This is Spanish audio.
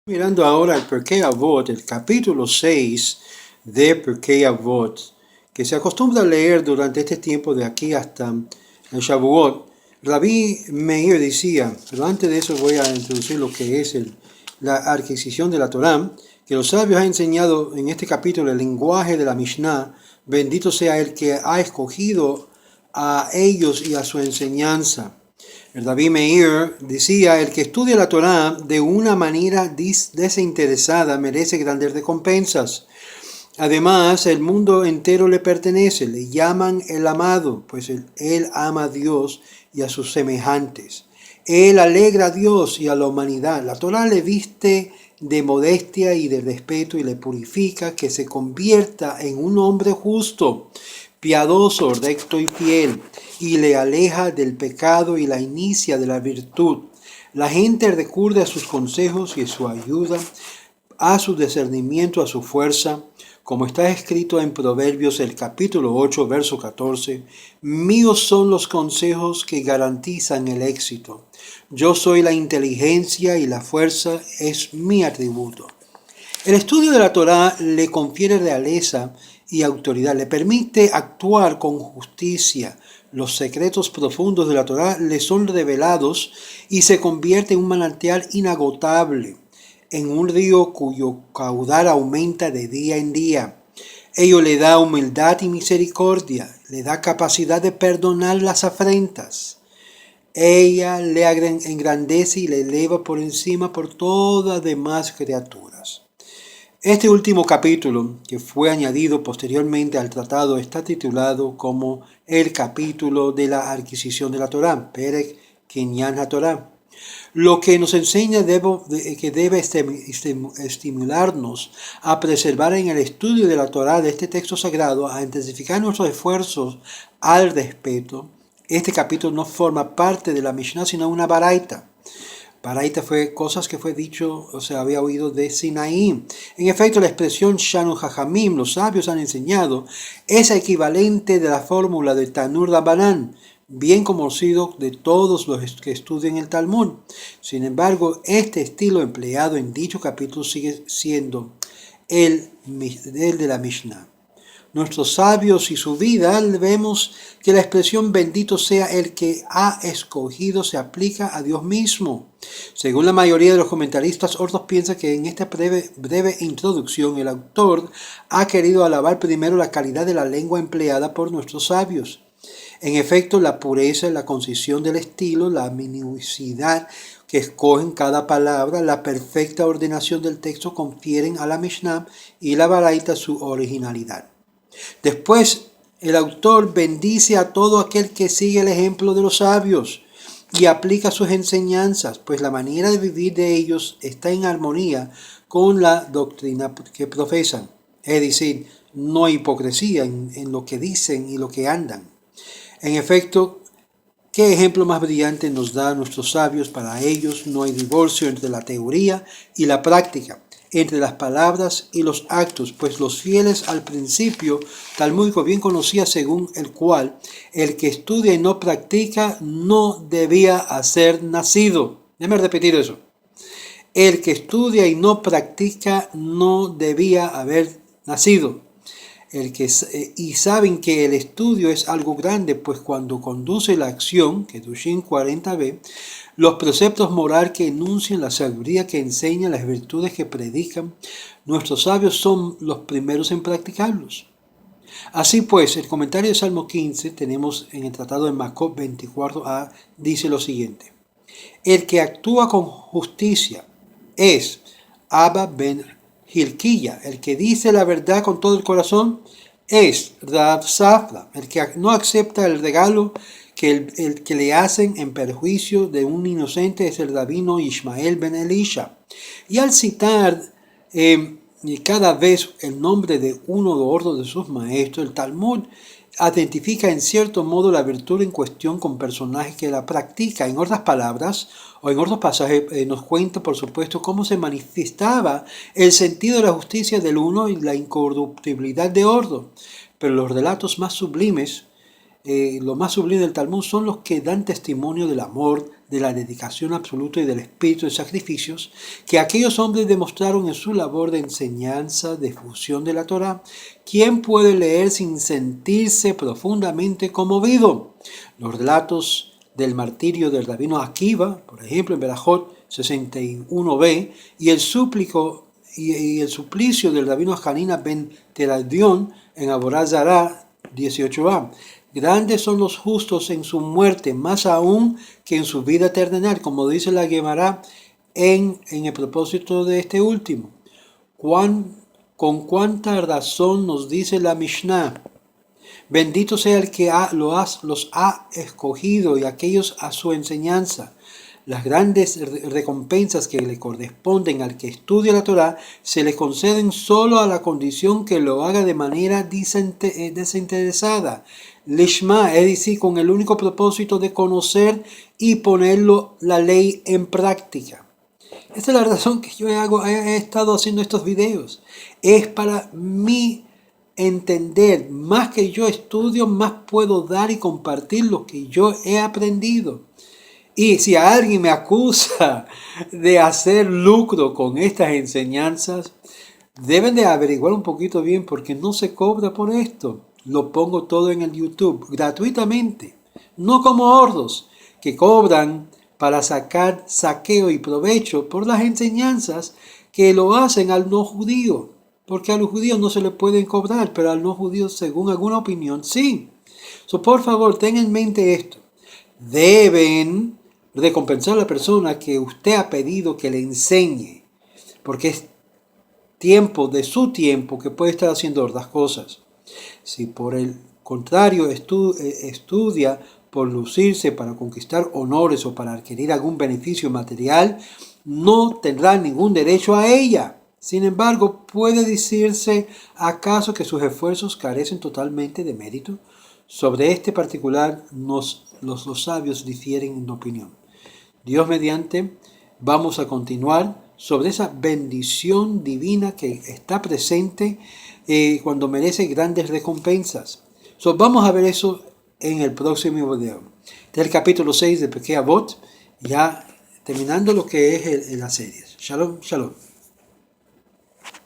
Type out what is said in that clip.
Mirando ahora el Pirkei Avot, el capítulo 6 de Pirkei Avot, que se acostumbra a leer durante este tiempo de aquí hasta el Shavuot. Rabbi Meir decía, pero antes de eso voy a introducir lo que es la adquisición de la Torá, que los sabios han enseñado en este capítulo el lenguaje de la Mishnah. Bendito sea el que ha escogido a ellos y a su enseñanza. El Rabbi Meir decía, el que estudia la Torá de una manera desinteresada merece grandes recompensas. Además, el mundo entero le pertenece, le llaman el amado, pues él ama a Dios y a sus semejantes. Él alegra a Dios y a la humanidad. La Torá le viste de modestia y de respeto y le purifica, que se convierta en un hombre justo, piadoso, recto y fiel, y le aleja del pecado y la inicia de la virtud. La gente recurre a sus consejos y a su ayuda, a su discernimiento, a su fuerza, como está escrito en Proverbios el capítulo 8, verso 14, míos son los consejos que garantizan el éxito. Yo soy la inteligencia y la fuerza es mi atributo. El estudio de la Torá le confiere realeza y autoridad, le permite actuar con justicia. Los secretos profundos de la Torá le son revelados y se convierte en un manantial inagotable, en un río cuyo caudal aumenta de día en día. Ello le da humildad y misericordia, le da capacidad de perdonar las afrentas. Ella le engrandece y le eleva por encima por todas demás criaturas. Este último capítulo, que fue añadido posteriormente al tratado, está titulado como el capítulo de la adquisición de la Torá, Perek Kinyan HaTorá. Lo que nos enseña que debe estimularnos a preservar en el estudio de la Torá, de este texto sagrado, a intensificar nuestros esfuerzos al respeto. Este capítulo no forma parte de la Mishnah, sino una baraita. Baraita fue cosas que fue dicho, o sea, había oído de Sinaí. En efecto, la expresión Shanu Jajamim, los sabios han enseñado, es equivalente de la fórmula de Tanur Rabbanan, bien conocido de todos los que estudian el Talmud. Sin embargo, este estilo empleado en dicho capítulo sigue siendo el de la Mishnah. Nuestros sabios y su vida, vemos que la expresión bendito sea el que ha escogido se aplica a Dios mismo. Según la mayoría de los comentaristas, otros piensan que en esta breve introducción el autor ha querido alabar primero la calidad de la lengua empleada por nuestros sabios. En efecto, la pureza, la concisión del estilo, la minuciosidad que escogen cada palabra, la perfecta ordenación del texto confieren a la Mishnah y la Baraita su originalidad. Después, el autor bendice a todo aquel que sigue el ejemplo de los sabios y aplica sus enseñanzas, pues la manera de vivir de ellos está en armonía con la doctrina que profesan. Es decir, no hay hipocresía en lo que dicen y lo que andan. En efecto, ¿qué ejemplo más brillante nos da nuestros sabios? Para ellos no hay divorcio entre la teoría y la práctica, entre las palabras y los actos, pues los fieles al principio talmúdico bien conocía, según el cual el que estudia y no practica no debía hacer nacido. Déjame repetir eso. El que estudia y no practica no debía haber nacido. Y saben que el estudio es algo grande, pues cuando conduce la acción, Kedushin 40b, los preceptos moral que enuncian, la sabiduría que enseñan, las virtudes que predican, nuestros sabios son los primeros en practicarlos. Así pues, el comentario de Salmo 15, tenemos en el tratado de Makot 24a, dice lo siguiente: el que actúa con justicia es Abba ben Hilkiya, el que dice la verdad con todo el corazón es Rav Safra, el que no acepta el regalo el que le hacen en perjuicio de un inocente es el rabino Ishmael ben Elisha. Y al citar cada vez el nombre de uno o otro de sus maestros, el Talmud identifica en cierto modo la virtud en cuestión con personajes que la practica. En otras palabras, o en otros pasajes, nos cuenta, por supuesto, cómo se manifestaba el sentido de la justicia del uno y la incorruptibilidad de otro. Pero los relatos más sublimes, lo más sublime del Talmud son los que dan testimonio del amor, de la dedicación absoluta y del espíritu de sacrificios que aquellos hombres demostraron en su labor de enseñanza, de difusión de la Torá. ¿Quién puede leer sin sentirse profundamente conmovido? Los relatos del martirio del rabino Akiva, por ejemplo, en Berajot 61b, y el suplicio del rabino Hanina ben Teradion en Aborá Zará 18a. Grandes son los justos en su muerte, más aún que en su vida terrenal, como dice la Gemara en el propósito de este último. Con cuánta razón nos dice la Mishnah: bendito sea el que los ha escogido y aquellos a su enseñanza. Las grandes recompensas que le corresponden al que estudia la Torá se le conceden solo a la condición que lo haga de manera desinteresada. Lishma, es decir, con el único propósito de conocer y ponerlo la ley en práctica. Esta es la razón que yo he estado haciendo estos videos. Es para mí entender, más que yo estudio, más puedo dar y compartir lo que yo he aprendido. Y si alguien me acusa de hacer lucro con estas enseñanzas, deben de averiguar un poquito bien porque no se cobra por esto. Lo pongo todo en el YouTube gratuitamente, no como hordos que cobran para sacar saqueo y provecho por las enseñanzas que lo hacen al no judío. Porque a los judíos no se le pueden cobrar, pero al no judío, según alguna opinión, sí. Por favor, tengan en mente esto. Deben recompensar a la persona que usted ha pedido que le enseñe, porque es tiempo de su tiempo que puede estar haciendo otras cosas. Si por el contrario estudia por lucirse, para conquistar honores o para adquirir algún beneficio material, no tendrá ningún derecho a ella. Sin embargo, ¿puede decirse acaso que sus esfuerzos carecen totalmente de mérito? Sobre este particular, los sabios difieren en opinión. Dios mediante, vamos a continuar sobre esa bendición divina que está presente cuando merece grandes recompensas. Vamos a ver eso en el próximo video. Este es el capítulo 6 de Pirkei Avot, ya terminando lo que es la serie. Shalom, shalom.